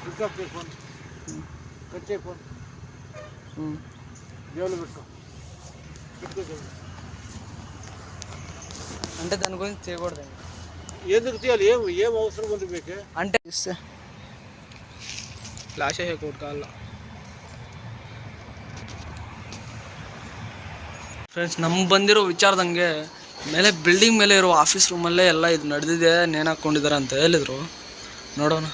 Switch off చేయి phone, cut చేయి phone, జేబులో పెట్టుకో. అంటే దాని గురించి చేయకూడదండి. ఎందుకు తీయాలి? ఏం అవసరం ఉంది మీకు? అంటే ಫ್ಲಾಶ್ है कोट का अಲ್ಲ ಫ್ರೆಂಡ್ಸ್. ನಮ್ಗೆ ಬಂದಿರೋ ವಿಚಾರದಂಗೆ ಮೇಲೆ ಬಿಲ್ಡಿಂಗ್ ಮೇಲೆ ಇರೋ ಆಫೀಸ್ ರೂಮಲ್ಲೇ ಎಲ್ಲ ಇದು ನಡೆದಿದೆ, ನೇಣು ಹಾಕ್ಕೊಂಡಿದ್ದಾರೆ ಅಂತ ಹೇಳಿದ್ರು. ನೋಡೋಣ.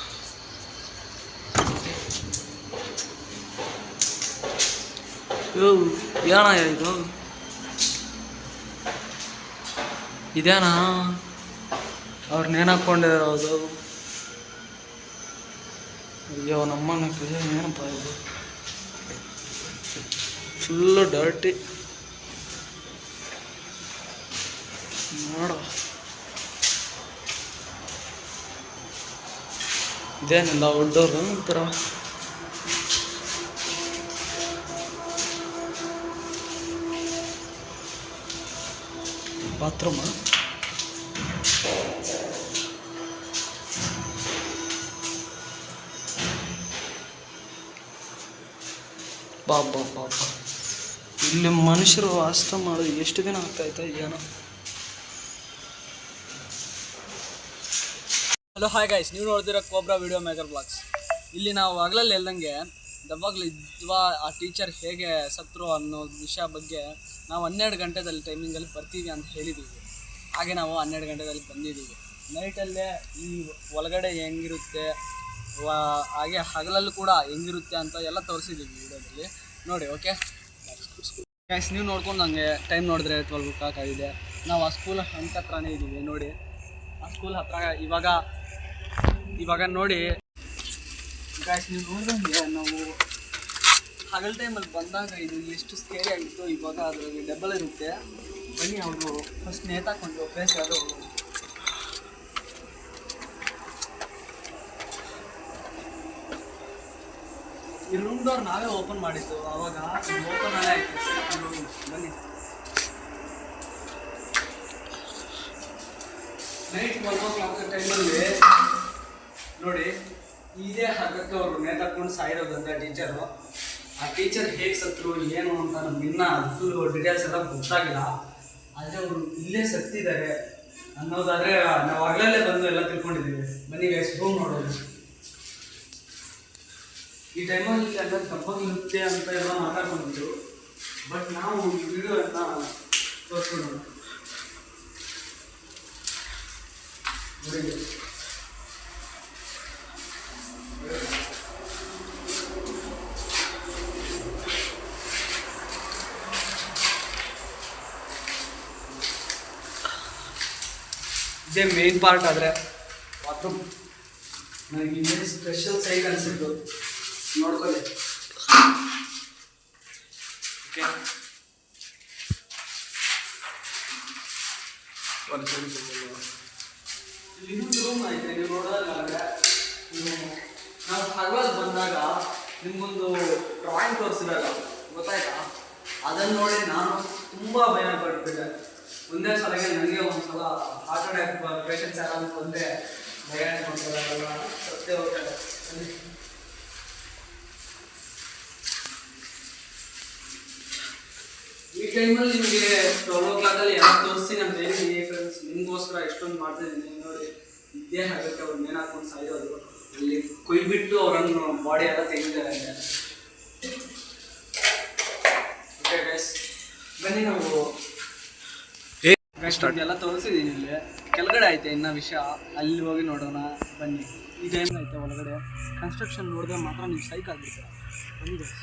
ಏನಾ ಇದು? ಇದೇನಾ ಅವ್ರು ನೇಣು ಹಾಕ್ಕೊಂಡಿರೋದು? ಅಯ್ಯೋ ನಮ್ಮನ್ನ ಏನಪ್ಪ ಇದು, ಫುಲ್ಲು ಡರ್ಟಿ. ನೋಡು ಇದೇನಿಲ್ಲ ಔಟ್ಡೋರ್ ಒಂಥರ. ಬಾತ್ರೂಮ ಪಾಪ ಇಲ್ಲಿ ಮನುಷ್ಯರು ವಾಸ ಮಾಡೋದು ಎಷ್ಟು ದಿನ ಆಗ್ತಾಯ್ತಾ ಏನೋ. ಹಲೋ ಹಾಯ್ ಗೈಸ್, ನೀವು ನೋಡ್ತಿರೋ ಕೋಬ್ರಾ ವಿಡಿಯೋ ಮೇಕರ್ ಬ್ಲಾಗ್ಸ್. ಇಲ್ಲಿ ನಾವು ಹಗಲಲ್ಲಿ ಹೇಳ್ದಂಗೆ ದವಾಗ್ಲು ಇದ್ವಾ ಆ ಟೀಚರ್ ಹೇಗೆ ಸತ್ರು ಅನ್ನೋ ವಿಷಯ ಬಗ್ಗೆ ನಾವು 12 ಗಂಟೆದಲ್ಲಿ ಟೈಮಿಂಗಲ್ಲಿ ಬರ್ತೀವಿ ಅಂತ ಹೇಳಿದ್ದೀವಿ. ಹಾಗೆ ನಾವು 12 ಗಂಟೆದಲ್ಲಿ ಬಂದಿದ್ದೀವಿ. ನೈಟಲ್ಲೇ ಈ ಒಳಗಡೆ ಹೆಂಗಿರುತ್ತೆ, ಹಾಗೆ ಹಗಲಲ್ಲೂ ಕೂಡ ಹೆಂಗಿರುತ್ತೆ ಅಂತ ಎಲ್ಲ ತೋರಿಸಿದ್ದೀವಿ ವಿಡಿಯೋದಲ್ಲಿ, ನೋಡಿ. ಓಕೆ ಗೈಸ್, ನೀವು ನೋಡ್ಕೊಂಡು ನನಗೆ ಟೈಮ್ ನೋಡಿದ್ರೆ 12 ಆಗಿದೆ. ನಾವು ಆ ಸ್ಕೂಲ್ ಹತ್ರನೇ ಇದ್ದೀವಿ ನೋಡಿ. ಆ ಸ್ಕೂಲ್ ಹತ್ರ ಇವಾಗ ನೋಡಿ ಗೈಸ್, ನೀವು ನೋಡಿದಂಗೆ ನಾವು ಹಗಲ್ ಟೈಮಲ್ಲಿ ಬಂದಾಗ ಇದು ಎಷ್ಟು ಸ್ಕೇರಿ ಆಗಿತ್ತು. ಇವಾಗ ಅದರಲ್ಲಿ ಡಬಲ್ ಇರುತ್ತೆ. ಬನ್ನಿ, ಅವರು ಫಸ್ಟ್ ನೇತಾಕೊಂಡು ಫೇಸ್ ಅದು ಈ ರೂಮ್ದವ್ರು ನಾವೇ ಓಪನ್ ಮಾಡಿದ್ದು. ಆವಾಗ ಓಪನ್ ಅಲ್ಲೇ ಆಯ್ತು. ಬನ್ನಿ, ನೈಟ್ 12 ಟೈಮಲ್ಲಿ ನೋಡಿ, ಇದೇ ಹಗ್ಗಕ್ಕೆ ಅವರು ನೇತಾಕೊಂಡು ಸಾಯಿರೋದಂತ ಟೀಚರು. ಆ ಟೀಚರ್ ಹೇಗೆ ಸತ್ರು ಏನು ಅಂತ ನಮ್ಗೆ ಇನ್ನೂ ಫುಲ್ ಡೀಟೇಲ್ಸ್ ಎಲ್ಲ ಗೊತ್ತಾಗಿಲ್ಲ. ಆದರೆ ಅವರು ಇಲ್ಲೇ ಸತ್ತಿದ್ದಾರೆ ಅನ್ನೋದಾದರೆ ನಾವು ಹಗಲಲ್ಲೇ ಬಂದು ಎಲ್ಲ ತಿಳ್ಕೊಂಡಿದ್ದೀವಿ. ಬನ್ನಿ ಗೈಸ್, ರೂಮ್ ನೋಡೋದು. ಈ ಟೈಮಲ್ಲಿ ಎಲ್ಲ ತಪ್ಪಾಗಿರುತ್ತೆ ಅಂತ ಎಲ್ಲ ಮಾತಾಡ್ಕೊಂಡಿದ್ರು. ಬಟ್ ನಾವು ಈ ವಿಡಿಯೋನ ತೋರಿಸ್ಕೊಂಡು ನೋಡಿ. ಇದೇ ಮೇನ್ ಪಾರ್ಟ್. ಆದರೆ ಬಾತ್ರೂಮ್ ನನಗೆ ಇನ್ನೇ ಸ್ಪೆಷಲ್ ಸೈಡ್ ಅನಿಸಿದ್ದು, ನೋಡ್ಕೊಳ್ಳಿ. ಓಕೆ, ಇನ್ನೊಂದು ರೂಮ್ ಐತೆ. ನೀವು ನೋಡೋದಾದ್ರೆ ನಾವು ಹಗಲಲ್ಲಿ ಬಂದಾಗ ನಿಮಗೊಂದು ಡ್ರಾಯಿಂಗ್ ತೋರಿಸಿದಾಗ ಗೊತ್ತಾಯ್ತಾ? ಅದನ್ನು ನೋಡಿ ನಾನು ತುಂಬ ಭಯ ಪಡ್ತಿದ್ದೆ. ಒಂದೇ ಸಲಗೆ ನನಗೆ ಒಂದು ಸಲ ಹಾರ್ಟ್ ಅಟ್ಯಾಕ್ ಪೇಷಂಟ್ಸ್ ಯಾರು ಬಂದರೆ ಭಯನೇ ಮಾಡ್ಕೊಳ್ಳೋಲ್ಲ, ಸತ್ಯ ಹೋಗ್ತಾರೆ. ಈ ಟೈಮಲ್ಲಿ ನಿಮಗೆ 12 ಎಲ್ಲ ತೋರಿಸಿ ನಾನು ಹೇಳಿದ್ದೀನಿ ಫ್ರೆಂಡ್ಸ್. ನಿಮಗೋಸ್ಕರ ಎಷ್ಟೊಂದು ಮಾಡ್ತಿದ್ದೀನಿ ನೋಡಿ. ಇದೇ ಆಗಕ್ಕೆ ಅವ್ರು ನೇಣು ಹಾಕೊಂಡು ಸಾಯೋದು. ಅಲ್ಲಿ ಕೊಯ್ಬಿಟ್ಟು ಅವರನ್ನು ಬಾಡಿ ಎಲ್ಲ ತೆಗಿತಾರೆ. ಓಕೆ ಗೈಸ್, ಬನ್ನಿ ನಾವು ಎಲ್ಲ ತೋರಿಸಿದ್ದೀನಿ. ಇಲ್ಲಿ ಕೆಳಗಡೆ ಐತೆ ಇನ್ನೂ ವಿಷಯ, ಅಲ್ಲಿ ಹೋಗಿ ನೋಡೋಣ ಬನ್ನಿ. ಈ ಟೈಮ್ ಐತೆ ಒಳಗಡೆ ಕನ್ಸ್ಟ್ರಕ್ಷನ್ ನೋಡಿದ್ರೆ ಮಾತ್ರ ನೀವು ಸೈಕ್ ಆಗಿರ್ತೀರ. ಬನ್ನಿ ಗೈಸ್.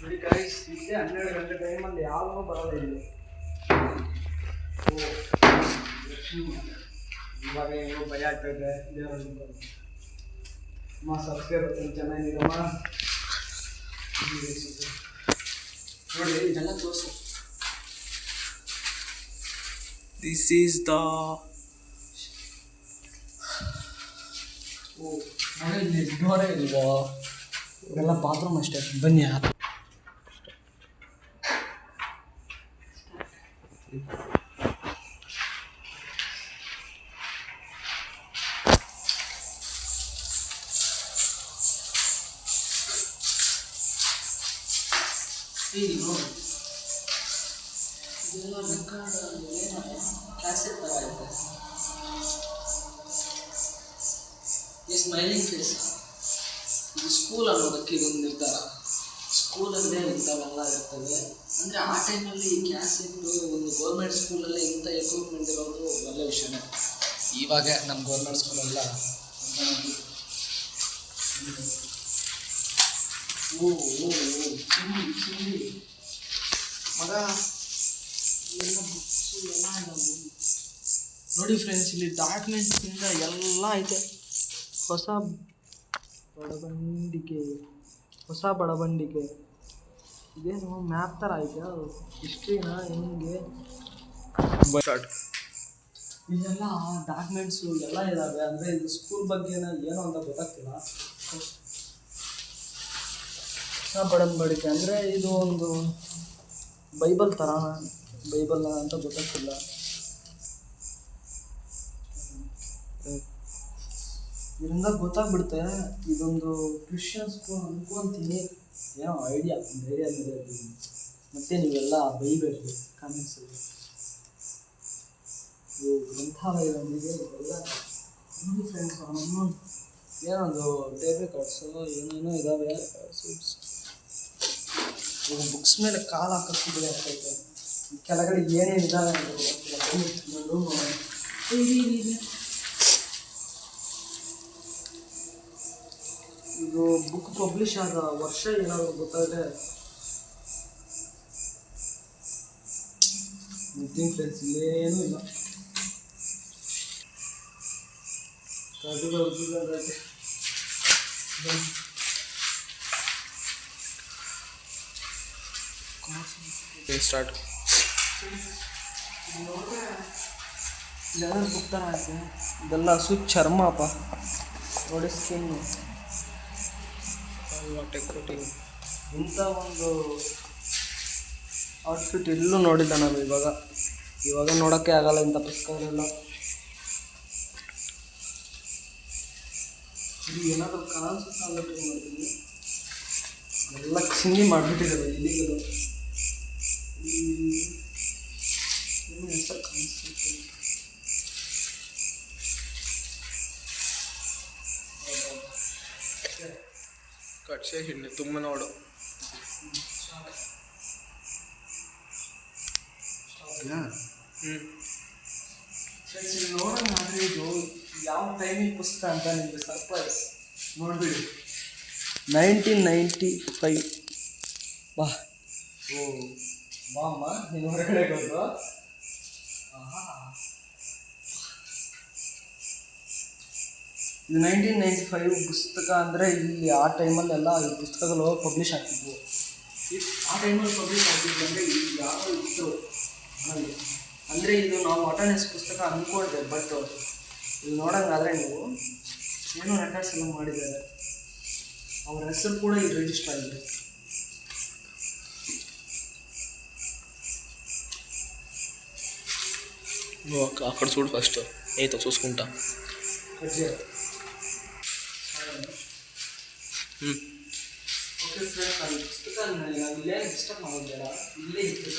ನೋಡಿ ಗೈಸ್, ಇಷ್ಟೇ 12 ಗಂಟೆ ಟೈಮಲ್ಲಿ ಯಾರೂ ಬರೋದಿಲ್ಲ. ಇವಾಗ ಏನೋ ಭಯ ಆಗ್ತೈತೆ. ಅಮ್ಮ ಸಬ್ಸ್ಕ್ರೈಬ್ ಚೆನ್ನಾಗಿರಮ್ಮ ನೋಡಿ. ಇದೆಲ್ಲ ತೋರಿಸು. ದಿಸ್ ಈಸ್ ದ ಇಲ್ಲಿ ಡೋರೇ ಇಲ್ವೋ? ಇದೆಲ್ಲ ಬಾತ್ರೂಮ್ ಅಷ್ಟೇ. ಬನ್ನಿ ಇಲ್ಲಿ ನೋಡಿ, ಇದೆಲ್ಲ ರೆಕಾರ್ಡ್ ಕ್ಯಾಸೆಟ್ ಥರ ಐತೆ. ಈ ಸ್ಮೈಲಿಂಗ್ ಫೇಸ್, ಇದು ಸ್ಕೂಲ್ ಅನ್ನೋದಕ್ಕೆ ಇದೊಂದು ನಿರ್ಧಾರ. ಸ್ಕೂಲಲ್ಲೇ ಇಂಥವೆಲ್ಲ ಇರ್ತವೆ. ಅಂದರೆ ಆ ಟೈಮಲ್ಲಿ ಈ ಕ್ಯಾಸೆಟ್ಟು ಒಂದು ಗೌರ್ಮೆಂಟ್ ಸ್ಕೂಲಲ್ಲೇ ಇಂಥ ಎಕ್ವಿಪ್ಮೆಂಟ್ ಇರೋದು ಒಳ್ಳೆ ವಿಷಯನೇ. ಇವಾಗ ನಮ್ಮ ಗೌರ್ಮೆಂಟ್ ಸ್ಕೂಲೆಲ್ಲ ಓ ಓ ಚಿಂಡಿ ಚಿಂಡಿ ಮಗ, ಎಲ್ಲ ಬುಕ್ಸು ಎಲ್ಲ ಇದಾವೆ ನೋಡಿ ಫ್ರೆಂಡ್ಸ್. ಇಲ್ಲಿ ಡಾಕ್ಯುಮೆಂಟ್ಸಿಂದ ಎಲ್ಲ ಐತೆ. ಹೊಸ ಬಡಬಂಡಿಗೆ ಇದೇನು ಮ್ಯಾಪ್ ಥರ ಐತೆ, ಹಿಸ್ಟ್ರಿನ ಹೆಂಗೆ ಇಲ್ಲೆಲ್ಲ ಡಾಕ್ಯುಮೆಂಟ್ಸು ಎಲ್ಲ ಇದ್ದಾವೆ. ಅಂದರೆ ಇದು ಸ್ಕೂಲ್ ಬಗ್ಗೆನ ಏನೋ ಅಂತ ಗೊತ್ತಾಗ್ತಿಲ್ಲ. ಹೊಸ ಬಡಂಬಡಿಕೆ ಅಂದರೆ ಇದು ಒಂದು ಬೈಬಲ್ ಥರ, ಬೈಬಲ್ ಅಂತ ಗೊತ್ತಾಗ್ತಿಲ್ಲ. ಇದರಿಂದ ಗೊತ್ತಾಗ್ಬಿಡುತ್ತೆ ಇದೊಂದು ಕ್ರಿಶ್ಚಿಯನ್ ಸ್ಕೂಲ್ ಅನ್ಕೊಂತೀನಿ. ಏನೋ ಐಡಿಯಾ ಮೇಲೆ ಮತ್ತೆ ನೀವೆಲ್ಲ ಬೈಬೇಕು ಕಾಮೆಂಟ್ಸಲ್ಲಿ. ಗ್ರಂಥಾಲಯದೊಂದಿಗೆ ಎಲ್ಲ ನೋಡಿ ಫ್ರೆಂಡ್ಸ್. ಏನೊಂದು ಟೇಪ್ ರೆಕಾರ್ಡ್ಸು ಏನೇನೋ ಇದ್ದಾವೆ. ಬುಕ್ಸ್ ಮೇಲೆ ಕಾಲು ಹಾಕಿದ್ರೆ ಆಗ್ತೈತೆ. ಕೆಳಗಡೆ ಏನೇನು ಇದ್ದಾವೆ ಇದು ಬುಕ್ ಪಬ್ಲಿಷ್ ಆದ ವರ್ಷ ಏನಾದರೂ ಗೊತ್ತಾದರೆ ನಿತಿನ್ ಫ್ರೆಂಡ್ಸ್. ಇಲ್ಲೇನೂ ಇಲ್ಲ. ಸ್ಟಾರ್ಟ್ ಲೆದರ್ ಬುಕ್ ಥರ ಐತೆ. ಇದೆಲ್ಲ ಚರ್ಮಪ್ಪ ನೋಡಿ, ಸ್ಕಿನ್ನು. ಇಂಥ ಒಂದು ಔಟ್ಫಿಟ್ ಎಲ್ಲೂ ನೋಡಿಲ್ಲ ನಾವು ಇವಾಗ ನೋಡೋಕ್ಕೆ ಆಗಲ್ಲ ಇಂಥ ಪುಸ್ತಕಗಳೆಲ್ಲ. ಇದು ಏನಾದರೂ ಕಾಣಿಸುತ್ತಾ ಅಂತ ಮಾಡ್ತೀನಿ. ಎಲ್ಲ ಚಿಂದಿ ಮಾಡಿಬಿಟ್ಟಿದ್ದಾರೆ ಇಲ್ಲಿಗಳು. ಇನ್ನೂ ಹೆಸರು ಕಾಣಿಸ್ತಿತ್ತು. ಕಟ್ಸೆ ಹಿಂದೆ ತುಂಬ ನೋಡು. ನೋಡೋಣ. ಆದರೆ ಇದು ಯಾವ ಟೈಮಿಂಗ್ ಪುಸ್ತಕ ಅಂತ ನಿಮಗೆ ಸರ್ಪ್ರೈಸ್. ನೋಡ್ಬಿಡಿ, 1995. ಬಾ ಅಮ್ಮ ನೀನು ಹೊರಗಡೆ ಬಂದು. ಇದು 1995 ಪುಸ್ತಕ. ಅಂದರೆ ಇಲ್ಲಿ ಆ ಟೈಮಲ್ಲೆಲ್ಲ ಈ ಪುಸ್ತಕಗಳು ಪಬ್ಲಿಷ್ ಆಗ್ತಿದ್ವು. ಆ ಟೈಮಲ್ಲಿ ಪಬ್ಲಿಷ್ ಆಗ್ತಿದ್ವು ಅಂದರೆ ಇಲ್ಲಿ ಯಾರೋ ಇತ್ತು ನನಗೆ. ಅಂದರೆ ಇದು ನಾವು ಅಟೆಂಡೆನ್ಸ್ ಪುಸ್ತಕ ಅಂದ್ಕೊಂಡೆ. ಬಟ್ ಇಲ್ಲಿ ನೋಡೋಂಗಾದರೆ ನೀವು ಏನೋ ರೆಕಾರ್ಡ್ಸ್ ಎಲ್ಲ ಮಾಡಿದ್ದಾರೆ. ಅವರ ಹೆಸರು ಕೂಡ ಇಲ್ಲಿ ರಿಜಿಸ್ಟರ್ ಆಗಿದೆ. అక్కడ చూడు ఫస్ట్ ఏతో చూసుకుంటా. ಓಕೆ ಫ್ರೆಂಡ್ಸ್, ಅದು ಪುಸ್ತಕ ನಾವು ಇಲ್ಲೇ ಡಿಸ್ಟರ್ಬ್ ಮಾಡೋದಿಲ್ಲ. ಇಲ್ಲೇ ಇತ್ತು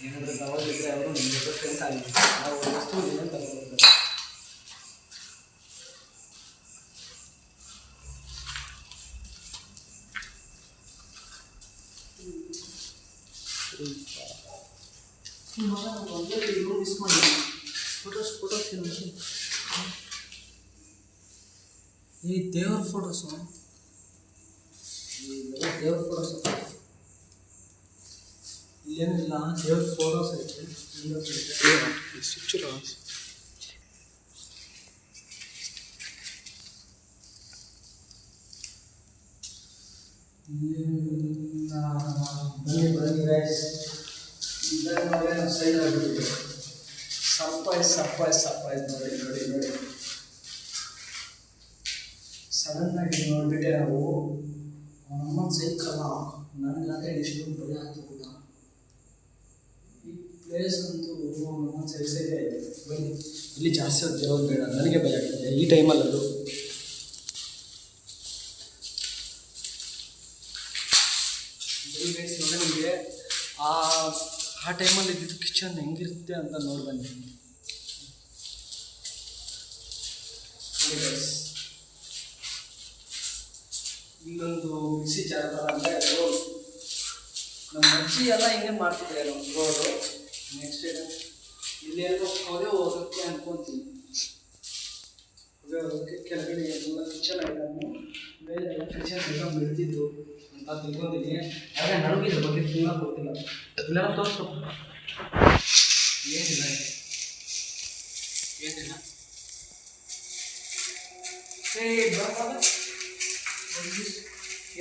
ಏನಾದರೂ ತಗೊಳ್ಳಿದ್ರೆ ಅವರು ನಿಮ್ಮ ಜೊತೆ ಫ್ರೆಂಡ್ಸ್ ಆಗಿದೆ. ನಾವು ವಸ್ತು ಏನು ತಗೊಳ್ತಾರೆ. ಮಿಸ್ ಮಾಡಿ ಫೋಟೋಸ್ ಈ ದೇವ್ರ ಫೋಟೋಸು ಇಲ್ಲೇನಿಲ್ಲ. ದೇವ್ರ ಫೋಟೋಸ್ ಐತೆ. ಬನ್ನಿ ಗೈಸ್, ಇದನ್ನು ಸೈಡ್ ಆಗಿಬಿಟ್ಟಿದೆ. ಸರ್ಪ್ರೈಸ್ ನೋಡಿ. ಸಡನ್ನಾಗಿ ನೋಡ್ಬಿಟ್ಟೆ ನಾವು ನಮ್ಮ ಸೈಕಲ್ಲ ನನಗಾದ್ರೆ ಎಷ್ಟೊಂದು ಭಯ ಆಗ್ತು ಕೂಡ. ಈ ಪ್ಲೇಸ್ ಅಂತೂ ನಮ್ಮ ಸೈಕೇ ಇದೆ. ಬನ್ನಿ, ಇಲ್ಲಿ ಜಾಸ್ತಿ ಹೊತ್ತು ಇರೋದು ಬೇಡ, ನನಗೆ ಭಯ ಆಗ್ತದೆ ಈ ಟೈಮಲ್ಲಿ. ಅದು ನೋಡಿ ನಿಮಗೆ ಆ ಟೈಮಲ್ಲಿ ಇದ್ದಿದ್ದು ಕಿಚನ್ ಹೆಂಗಿರುತ್ತೆ ಅಂತ ನೋಡಿ ಬನ್ನಿ. ಇಲ್ಲೊಂದು ಮಿಕ್ಸಿ ಜಾರ ಅಂದರೆ ರೋಡ್. ನಮ್ಮ ಅಜ್ಜಿ ಎಲ್ಲ ಹಿಂಗೆ ಮಾಡ್ತಿದ್ದಾರೆ ನಮ್ಮ ರೋಡು. ನೆಕ್ಸ್ಟ್ ಇಲ್ಲಿ ಏನೋ ಹೊಗೆ ಹೋಗೋಕ್ಕೆ ಅನ್ಕೊಂತೀನಿ. ಹೊಗೆ ಹೋಗೋಕ್ಕೆ ಕೆಳಗಡೆ ಎಲ್ಲ ಕಿಚನ್ ಐಟಮು ಮೇಲೆ ಎಲ್ಲ ಕಿಚನ್ ಐಟಮ್ ಬೆಳೆದಿದ್ದು ಅಂತ ತಿಳ್ಕೊಂಡಿದ್ದೀನಿ. ಆದರೆ ನನಗೂ ಇದ್ರ ಬಗ್ಗೆ ಫುಲ್ಲಾಗಿ ಗೊತ್ತಿಲ್ಲ. ಇಲ್ಲ ತೋರಿಸು. ಏನಿಲ್ಲ ಏನಿಲ್ಲ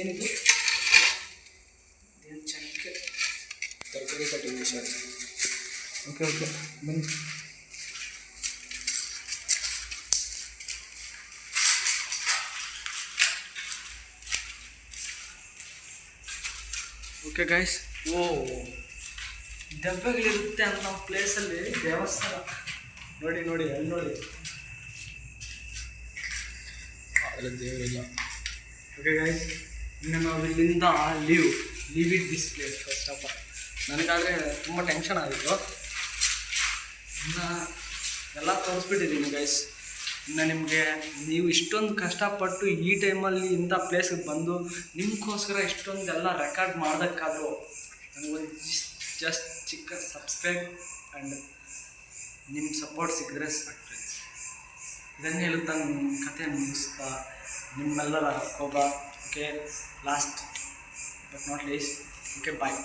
ಏನಿದೆ ಏನು ಚಕ್ಕೆ ತರಕಾರಿ ಕಟ್ಟಿಂಗ್ ಸರ್. ಓಕೆ ಬನ್ನಿ. ಓಕೆ ಗೈಸ್, ದೆವ್ವಗಳಿರುತ್ತೆ ಅಂತ ನಮ್ಮ ಪ್ಲೇಸಲ್ಲಿ ದೇವಸ್ಥಾನ ನೋಡಿ ನೋಡಿ ಅಲ್ಲಿ ನೋಡಿ. ದೇವರಿಲ್ಲ. ಓಕೆ ಗೈಸ್, ಇನ್ನು ನಾವು ಇಲ್ಲಿಂದ leave it this place. First of all ನನಗಾದರೆ ತುಂಬ ಟೆನ್ಷನ್ ಆಗಿತ್ತು. ಇನ್ನು ಎಲ್ಲ ತೋರಿಸ್ಬಿಟ್ಟಿದ್ದೀನಿ ಗೈಸ್. ಇನ್ನು ನಿಮಗೆ ನೀವು ಇಷ್ಟೊಂದು ಕಷ್ಟಪಟ್ಟು ಈ ಟೈಮಲ್ಲಿ ಇಂಥ ಪ್ಲೇಸಿಗೆ ಬಂದು ನಿಮಗೋಸ್ಕರ ಇಷ್ಟೊಂದೆಲ್ಲ ರೆಕಾರ್ಡ್ ಮಾಡೋಕ್ಕಾದರೂ ನನಗೊಂದು ಜಸ್ಟ್ ಚಿಕ್ಕ ಸಬ್ಸ್ಕ್ರೈಬ್ ಆ್ಯಂಡ್ ನಿಮ್ಮ ಸಪೋರ್ಟ್ ಸಿಕ್ಕಿದ್ರೆ ಸಾಕು ಫ್ರೆಂಡ್ಸ್. ಇದನ್ನು ಹೇಳುತ್ತಾ ನಿಮ್ಮ ಕಥೆಯನ್ನು ಮುಗಿಸ್ತಾ ನಿಮ್ಮೆಲ್ಲರ ಕೋಬಾ. Okay, last but not least. Okay, bye.